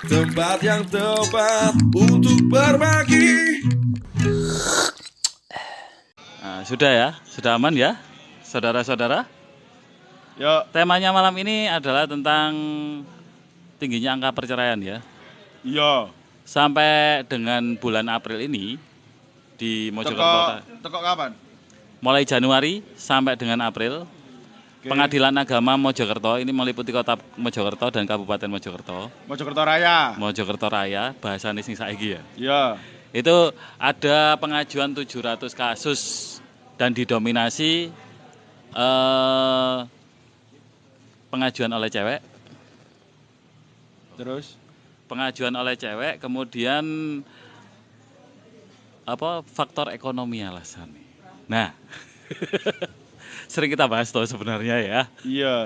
tempat yang tepat untuk berbagi. Nah, sudah ya, sudah aman ya, saudara-saudara. Ya, Temanya malam ini adalah tentang tingginya angka perceraian ya. iya. Sampai dengan bulan April ini di Mojokerto, Teko kapan? mulai Januari sampai dengan April, Oke. Pengadilan Agama Mojokerto ini meliputi kota Mojokerto dan Kabupaten Mojokerto. Mojokerto Raya. Mojokerto Raya, bahasane sing saiki ya. Iya. Itu ada pengajuan 700 kasus dan didominasi pengajuan oleh cewek. Terus? Pengajuan oleh cewek, kemudian faktor ekonomi alasannya. Nah, sering kita bahas tuh sebenarnya ya. Iya.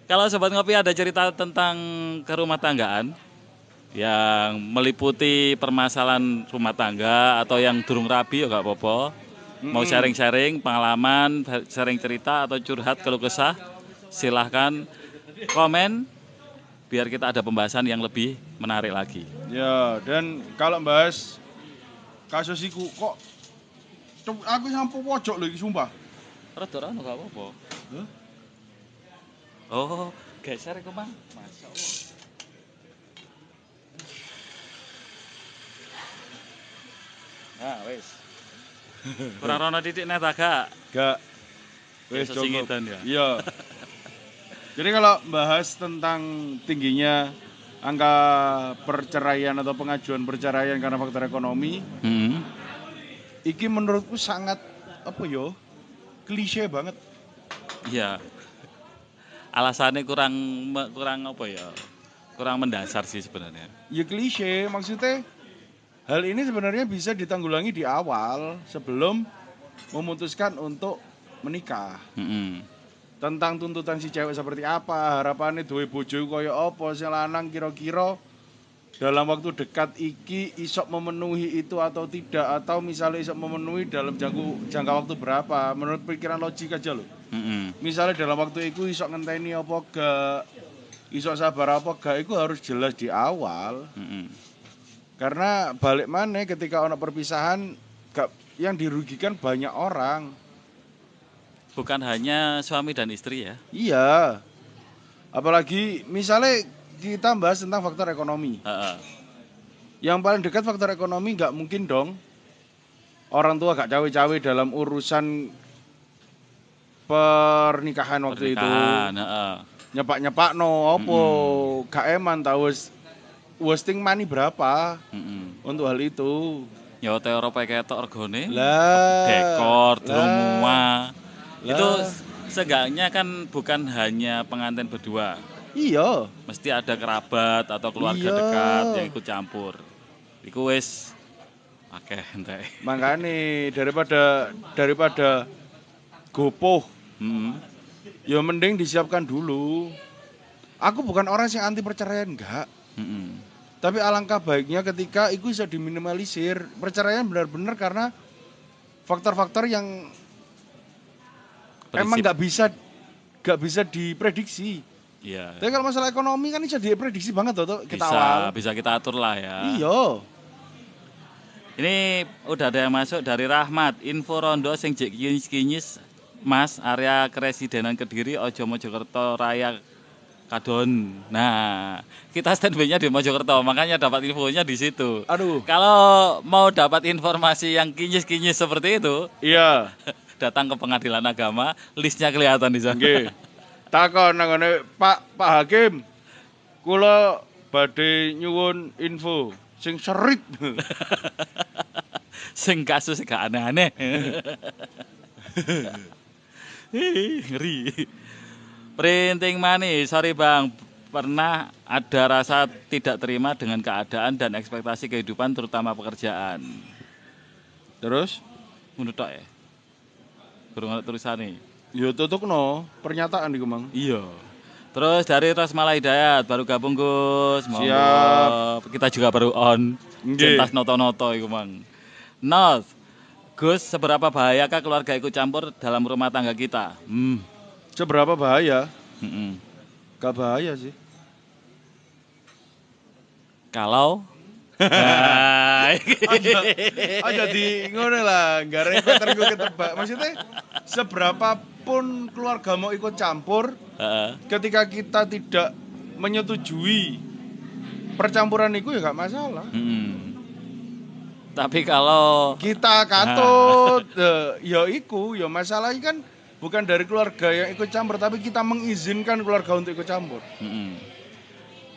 Kalau Sobat Ngopi ada cerita tentang kerumah tanggaan yang meliputi permasalahan rumah tangga atau yang durung rabi ya gak apa-apa. Mau sharing-sharing pengalaman, sharing cerita atau curhat keluh kesah, silahkan komen biar kita ada pembahasan yang lebih menarik lagi. Ya, dan kalau bahas kasus iku kok aku sampo pojok lho iki sumpah. Rada ora gak apa-apa. Hah? Oh, geser iku, Mang. Masyaallah. Nah, wis. Kurang rono titik net agak. Gak. Wis sesingitan ya. Iya. Jadi kalau bahas tentang tingginya angka perceraian atau pengajuan perceraian karena faktor ekonomi, iki menurutku sangat klise banget. Iya. Alasannya kurang apa ya? Kurang mendasar sih sebenarnya. Ya klise, maksudnya hal ini sebenarnya bisa ditanggulangi di awal sebelum memutuskan untuk menikah. Tentang tuntutan si cewek seperti apa, harapannya duwe bojo kaya apa, si lanang kira-kira dalam waktu dekat iki isok memenuhi itu atau tidak, atau misalnya isok memenuhi dalam jangka waktu berapa, menurut pikiran logik aja loh. Misalnya dalam waktu itu isok ngenteni apa gak, isok sabar apa gak, itu harus jelas di awal. Karena balik mana ketika ono perpisahan gak, yang dirugikan banyak orang. Bukan hanya suami dan istri ya. Iya. Apalagi misalnya kita bahas tentang faktor ekonomi. Yang paling dekat faktor ekonomi nggak mungkin dong orang tua gak cawe-cawe dalam urusan pernikahan waktu itu. Nyepak-nyepak no opo gak eman tau wasting money berapa untuk hal itu. Ya Eropa ketok regane. Lah, dekor, rumah. Lah. Itu seenggaknya kan bukan hanya pengantin berdua. Iya. Mesti ada kerabat atau keluarga dekat yang ikut campur. Iku wis akeh entek. Makane daripada gopoh. Ya mending disiapkan dulu. Aku bukan orang yang anti perceraian, enggak. Tapi alangkah baiknya ketika itu bisa diminimalisir. Perceraian benar-benar karena faktor-faktor yang emang nggak bisa diprediksi. Iya. Tapi kalau masalah ekonomi kan bisa diprediksi banget tuh kita awal. Bisa kita atur lah ya. Iya. Ini udah ada yang masuk dari Rahmat. Info rondo sing jek kinyis-kinyis Mas area Kresidenan Kediri Ojo Mojokerto Raya Kadon. Nah, kita standby-nya di Mojokerto, makanya dapat infonya di situ. Aduh. Kalau mau dapat informasi yang kinyis-kinyis seperti itu, iya. Datang ke Pengadilan Agama, listnya kelihatan di sana. Nggih. Takon nangone Pak Hakim. Kula badhe nyuwun info sing serit. Sing kasus gak aneh-aneh. Ngeri. Printing money, sorry Bang. Pernah ada rasa tidak terima dengan keadaan dan ekspektasi kehidupan terutama pekerjaan. Terus? Menurut ya? Kurang ada tulisannya. Ya tutukno pernyataan iku Mang. Iya. Terus dari Rosmala Hidayat baru gabung Gus. Monggo. Siap. Kita juga baru on. Nggih. Cintas noto-noto iku Mang. North. Gus, seberapa bahayakah keluarga ikut campur dalam rumah tangga kita? Seberapa bahaya? Gak bahaya sih. Kalau nah, Aja di ngono lah, nggak repot gue ketebak. Maksudnya seberapa pun keluarga mau ikut campur, ketika kita tidak menyetujui percampuran itu ya gak masalah. Tapi kalau Kita katut, ya iku, ya masalahnya kan bukan dari keluarga yang ikut campur, tapi kita mengizinkan keluarga untuk ikut campur.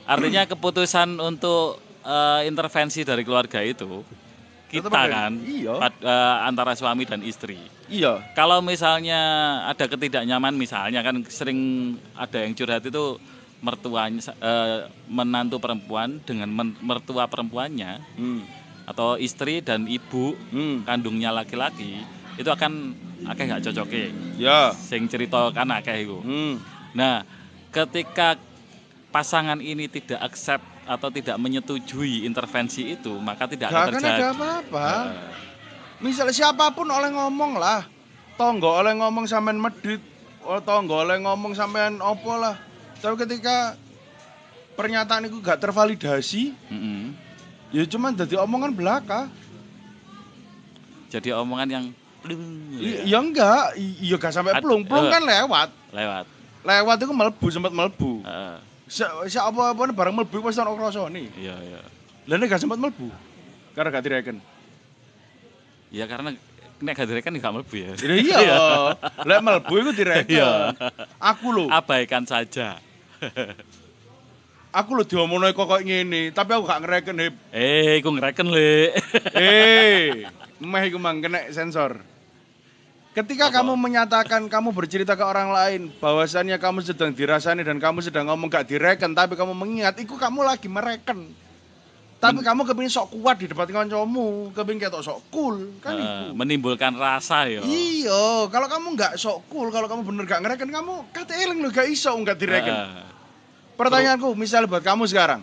Artinya keputusan untuk intervensi dari keluarga itu kita kan Iya. Antara suami dan istri. Iya. Kalau misalnya ada ketidaknyaman, misalnya kan sering ada yang curhat itu mertuanya menantu perempuan dengan mertua perempuannya atau istri dan ibu kandungnya laki-laki itu akan akeh gak cocoke. Ya. Sing cerita kan akeh iku. Nah, ketika pasangan ini tidak accept atau tidak menyetujui intervensi itu, maka tidak akan terjadi. Gak ada apa-apa. Misalnya siapapun oleh ngomong lah. Tonggo oleh ngomong sampean medit, tonggo oleh ngomong sampean opo lah. Tapi ketika pernyataan itu gak tervalidasi, ya cuman jadi omongan belaka. Jadi omongan yang Ya enggak, iya gak sampai plung kan lewat. Lewat itu sempat melebu. Apa-apa barang mlebu wis ana rasane. Iya. Lah nek gak sempat mlebu. Karena gak direken. Ya karena nek gak direken gak mlebu ya. Iya. Lek mlebu iku direken. Aku lho. Abaikan saja. Aku lho diomongno kok ngene, tapi aku gak ngereken, Hip. Iku ngereken, Le. Meh iku mang kena sensor. Ketika kamu menyatakan, kamu bercerita ke orang lain bahwasannya kamu sedang dirasani dan kamu sedang ngomong gak direken, tapi kamu mengingat, itu kamu lagi mereken. Tapi kamu kepingin sok kuat di depan kancamu, kepingin ketok sok cool, kan itu. Menimbulkan rasa ya. Iya, kalau kamu gak sok cool, kalau kamu bener gak ngereken, kamu kata eling lo gak iso gak direken. Pertanyaanku, misalnya buat kamu sekarang,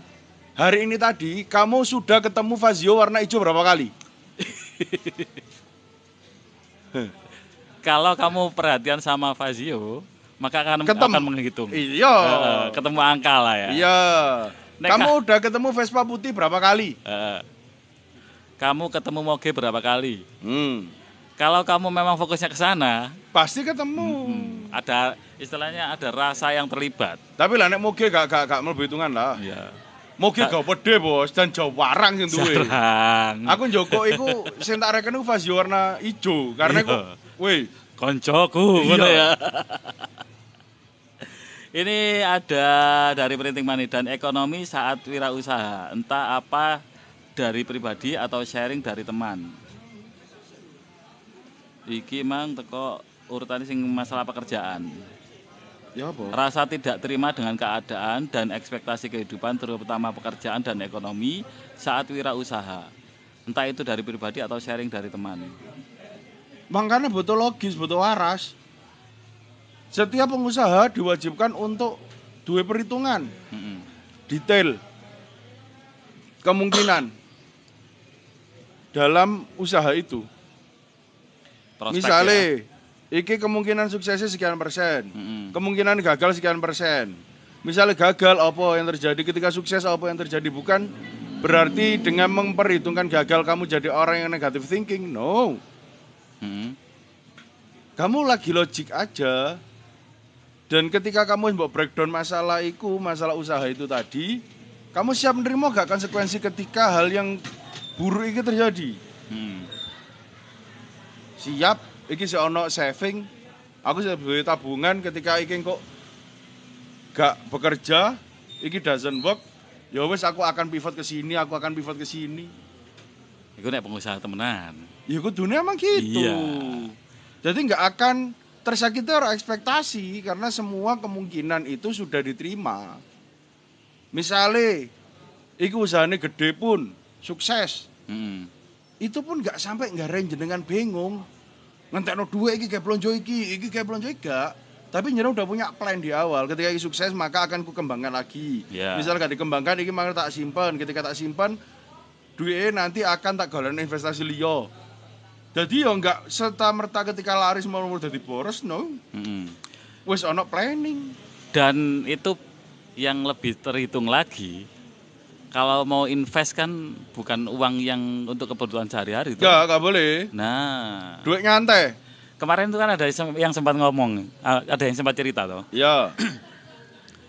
hari ini tadi kamu sudah ketemu Fazio warna hijau berapa kali? Kalau kamu perhatian sama Fazio, maka akan menghitung. Iya. Ketemu angka lah ya. Iya. Kamu udah ketemu Vespa putih berapa kali? Kamu ketemu Moge berapa kali? Kalau kamu memang fokusnya ke sana, pasti ketemu. Ada istilahnya ada rasa yang terlibat. Tapi lah nek Moge gak mlebu hitungan lah. Iya. Moge gak pede bos dan jawarang sing duwe. Aku njoko iku sing tak reken iku Fazio warna ijo karena iku weh koncoku ngono ya. Ini ada dari Printing Money dan ekonomi saat wirausaha, entah apa dari pribadi atau sharing dari teman. Iki mang teko urutane sing masalah pekerjaan. Ya apa? Rasa tidak terima dengan keadaan dan ekspektasi kehidupan terutama pekerjaan dan ekonomi saat wirausaha. Entah itu dari pribadi atau sharing dari teman. Makanya butuh logis, butuh waras. Setiap pengusaha diwajibkan untuk dua perhitungan. Detail. Kemungkinan dalam usaha itu. Prospek misalnya, iki kemungkinan suksesnya sekian persen, kemungkinan gagal sekian persen. Misalnya gagal, apa yang terjadi? Ketika sukses, apa yang terjadi? Bukan berarti dengan memperhitungkan gagal kamu jadi orang yang negative thinking. No. Kamu lagi logik aja. Dan ketika kamu mau breakdown masalah usaha itu tadi, kamu siap menerima gak konsekuensi ketika hal yang buruk itu terjadi? Siap, iki sih ono saving. Aku sudah beli tabungan ketika iki kok gak bekerja, iki doesn't work. Ya wes aku akan pivot ke sini, aku akan pivot ke sini. Iku nek pengusaha temenan. Ya dunia emang gitu. Iya. Jadi nggak akan tersakiti orang ekspektasi karena semua kemungkinan itu sudah diterima. Misalnya, iku usahanya gede pun sukses, itu pun nggak sampai nggarain jenengan bingung. Ngentekno duit iki kayak blonjo iki kayak blonjo gak. Tapi jenengan udah punya plan di awal. Ketika iki sukses maka akan ku kembangkan lagi. Yeah. Misal gak dikembangkan, iki maka tak simpan. Ketika tak simpan, duitnya nanti akan tak galan investasi liyo. Jadi ya enggak serta-merta ketika laris mau dadi boros, no. Wis ono planning. Dan itu yang lebih terhitung lagi, kalau mau invest kan bukan uang yang untuk kebutuhan sehari-hari tuh. Enggak boleh. Nah, Duit nyantai. kemarin tuh kan ada yang sempat ngomong, ada yang sempat cerita tuh. Ya.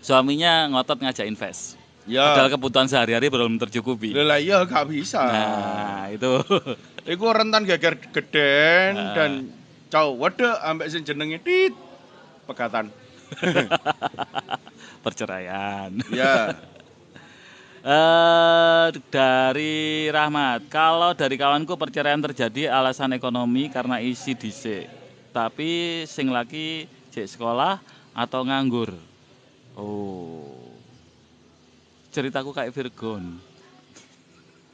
Suaminya ngotot ngajak invest. Ya. Padahal kebutuhan sehari-hari belum tercukupi. Lah iya gak bisa. Nah, itu. Iku rentan geger geden dan wedek ambek sing jenenge tit pegatan. Perceraian. Ya. Dari Rahmat, kalau dari kawanku perceraian terjadi alasan ekonomi karena isi dhisik. Tapi sing laki jek sekolah atau nganggur. Oh. Ceritaku kayak Virgon.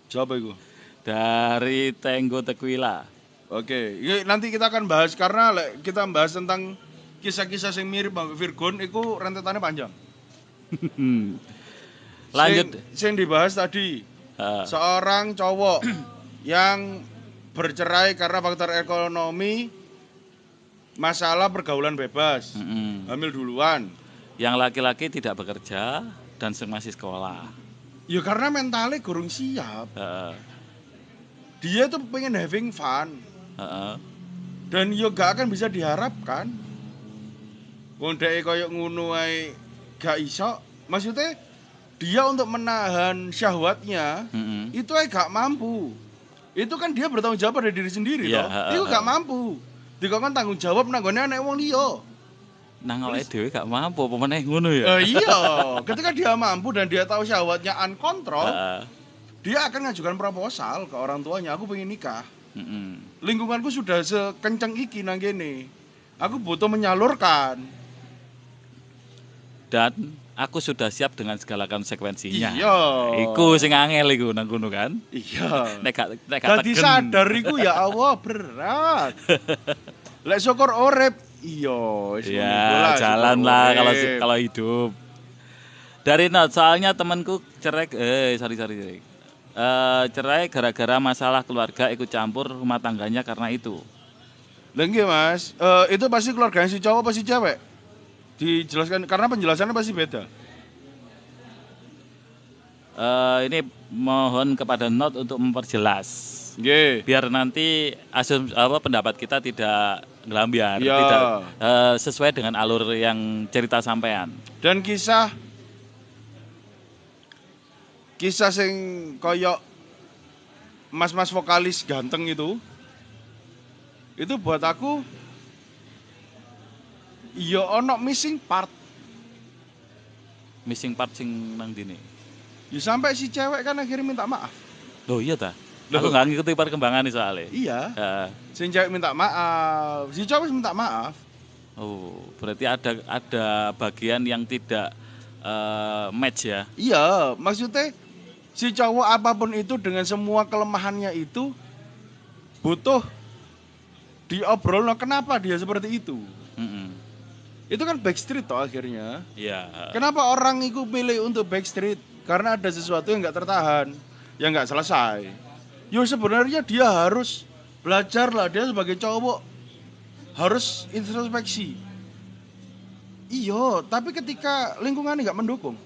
Siapa itu? Dari Tenggo Tequila. Oke, nanti kita akan bahas karena kita bahas tentang kisah-kisah yang mirip Bang Virgon itu rentetannya panjang. Lanjut. Yang dibahas tadi seorang cowok yang bercerai karena faktor ekonomi, masalah pergaulan bebas, hamil duluan. Yang laki-laki tidak bekerja dan masih sekolah. Ya karena mentalnya kurang siap. Dia tuh pengen having fun. Dan ya gak akan bisa diharapkan. Wong dhek koyo ngono ae gak iso. Maksudnya dia untuk menahan syahwatnya itu gak mampu. Itu kan dia bertanggung jawab pada diri sendiri loh. Itu gak mampu. Dikon tanggung jawab nang gone anek wong liya. Nang awake dhewe gak mampu apa meneh ngono ya. Iya, ketika dia mampu dan dia tahu syahwatnya unkontrol, dia akan ngajukan proposal ke orang tuanya, aku pengen nikah. Lingkunganku sudah sekenceng iki nang kene. Aku butuh menyalurkan. Dan aku sudah siap dengan segala konsekuensinya. Iya. Iku sing angel iku nang kono kan. Iya. Nek gak dadi sadar iku ya Allah berat. Lek syukur urip, iya jalan lah kalau hidup. Dari Not, soalnya temanku cerai cerai gara-gara masalah keluarga ikut campur rumah tangganya karena itu. Lah nggih Mas, itu pasti keluarganya si cowok apa si cewek? Dijelaskan karena penjelasannya pasti beda. Ini mohon kepada Not untuk memperjelas. Biar nanti pendapat kita tidak ngelambiar, tidak sesuai dengan alur yang cerita sampean. Dan kisah sing koyok mas-mas vokalis ganteng itu buat aku ya ono missing part. Missing part sing nang dini. Ya sampai si cewek kan akhirnya minta maaf. Loh iya ta? Aku nggak ngikuti perkembangan nih soalnya. Iya. Si cewek minta maaf, si cowok minta maaf. Oh, berarti ada bagian yang tidak match ya? Iya, maksudnya si cowok apapun itu dengan semua kelemahannya itu butuh diobrol. Kenapa dia seperti itu? Itu kan backstreet toh akhirnya. Iya. Kenapa orang itu milih untuk backstreet? Karena ada sesuatu yang nggak tertahan, yang nggak selesai. Yo sebenarnya dia harus belajar lah, dia sebagai cowok harus introspeksi. Iya, tapi ketika lingkungan nggak mendukung,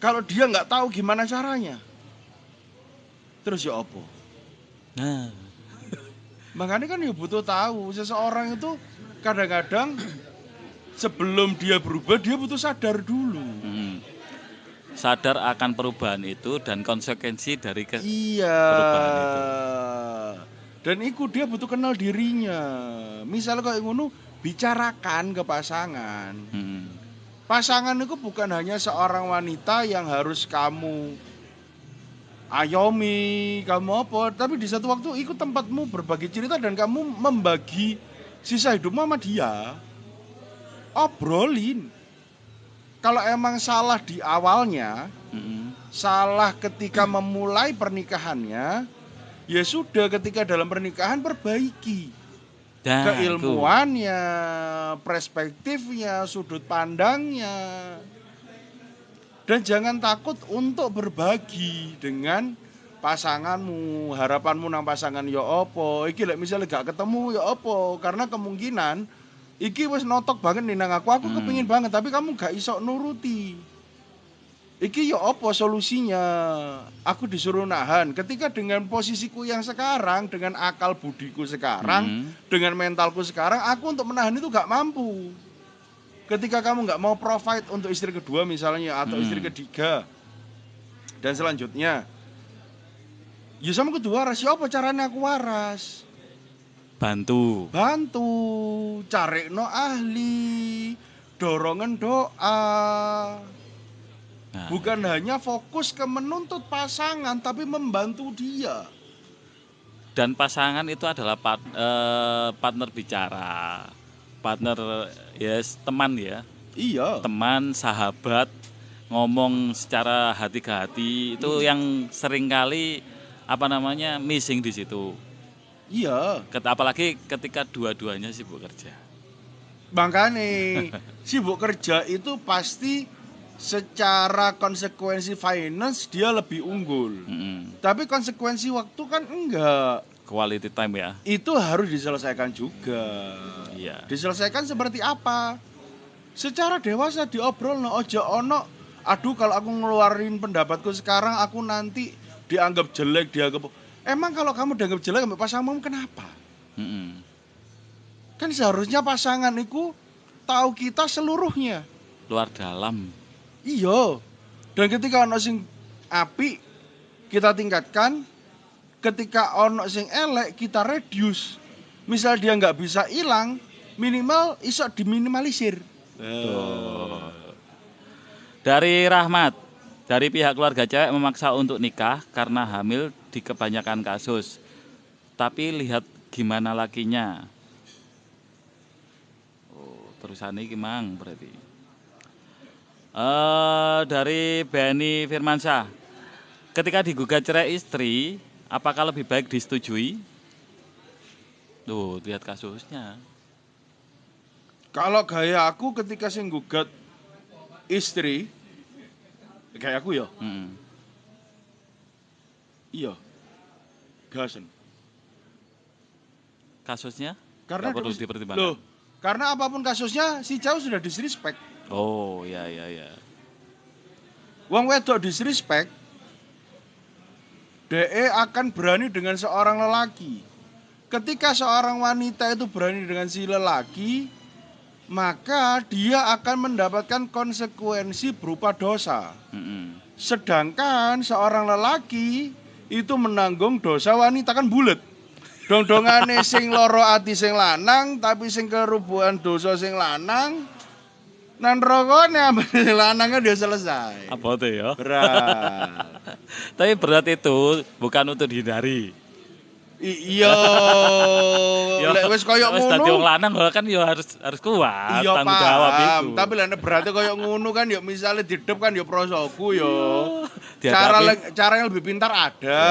kalau dia nggak tahu gimana caranya, terus ya apa? Nah, makanya kan ya butuh tahu. Seseorang itu kadang-kadang sebelum dia berubah, dia butuh sadar dulu. Sadar akan perubahan itu dan konsekuensi dari perubahan itu. Dan itu dia butuh kenal dirinya. Misalnya kayak ngono, bicarakan ke pasangan. Pasangan itu bukan hanya seorang wanita yang harus kamu ayomi, kamu apa, tapi di satu waktu ikut tempatmu berbagi cerita dan kamu membagi sisa hidupmu sama dia. Obrolin. Kalau emang salah di awalnya, salah ketika memulai pernikahannya, ya sudah ketika dalam pernikahan perbaiki. Keilmuannya, perspektifnya, sudut pandangnya. Dan jangan takut untuk berbagi dengan pasanganmu, harapanmu nang pasangan ya apa. Iki lek misalnya gak ketemu ya apa, karena kemungkinan iki wis notok banget nih nang aku kepengin banget tapi kamu gak iso nuruti. iki ya apa solusinya? Aku disuruh nahan. Ketika dengan posisiku yang sekarang, dengan akal budiku sekarang, dengan mentalku sekarang, aku untuk menahan itu gak mampu. Ketika kamu gak mau provide untuk istri kedua misalnya, atau istri ketiga, dan selanjutnya, ya sama kedua waras, ya apa caranya aku waras? Bantu, Carikno ahli, dorongan doa. nah, Bukan hanya fokus ke menuntut pasangan, tapi membantu dia. dan pasangan itu adalah partner bicara, partner teman ya, Iya. teman, sahabat, ngomong secara hati ke hati itu yang seringkali missing di situ. Iya. Apalagi ketika dua-duanya sibuk kerja. Makanya sibuk kerja itu pasti secara konsekuensi finance dia lebih unggul. Tapi konsekuensi waktu kan enggak. Quality time ya. Itu harus diselesaikan juga. Iya. Diselesaikan seperti apa? Secara dewasa diobrol, ojo ono. Aduh, kalau aku ngeluarin pendapatku sekarang, aku nanti dianggap jelek, Emang kalau kamu dianggap jelek sama pasanganmu kenapa? Kan seharusnya pasangan itu tahu kita seluruhnya. Luar dalam. Iya. Dan ketika ono sing apik kita tingkatkan, ketika ono sing elek kita reduce. Misal dia nggak bisa hilang, minimal iso diminimalisir. Dari Rahmat, dari pihak keluarga cewek memaksa untuk nikah karena hamil di kebanyakan kasus. Tapi lihat gimana lakinya. Terusannya gimana berarti? Dari Benny Firmansyah, ketika digugat cerai istri, apakah lebih baik disetujui? Tuh, lihat kasusnya. Kalau gaya aku ketika sing gugat istri, kayak aku ya. Iya. Gasen. Kasusnya? Karena perlu dipertimbangkan. Loh, karena apapun kasusnya si cowok sudah disrespect. Oh, ya. Wong wedok disrespect, DE akan berani dengan seorang lelaki. Ketika seorang wanita itu berani dengan si lelaki, maka dia akan mendapatkan konsekuensi berupa dosa. Sedangkan seorang lelaki itu menanggung dosa wanita kan bulet. Dong-dongane sing loro ati sing lanang, tapi sing kerubuhan dosa sing lanang, nan rokone ambek lanangnya dia selesai. Apa tuh ya? Berat. Tapi berat itu bukan untuk dihindari. Iya. Lek wis koyo Wis dadi wong ngono. lanang kan ya harus kuat Iya, tanggung jawab itu. Tapi lek berarti koyo ngono kan ya misale didep kan ya prosoku ya. Dihadapi- Cara yang lebih pintar ada.